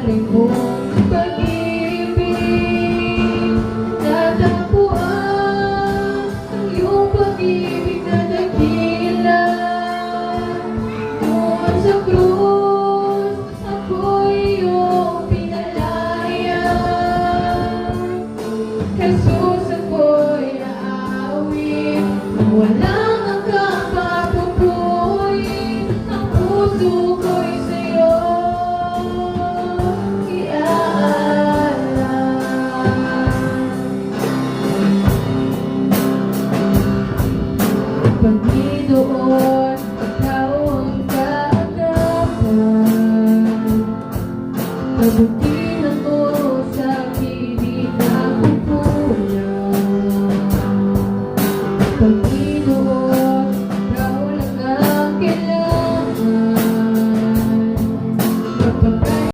alay mong pag-ibig. Natagpuan ang iyong pag-ibig na dakila. Doon sa krus, ako'y iyong pinalaya. Jesus, ako'y aawit, walang hanggang patutuloy. Ang puso ko'y sa'yo ialaan. Panginoon, ikaw ang kaagapan. Mabuti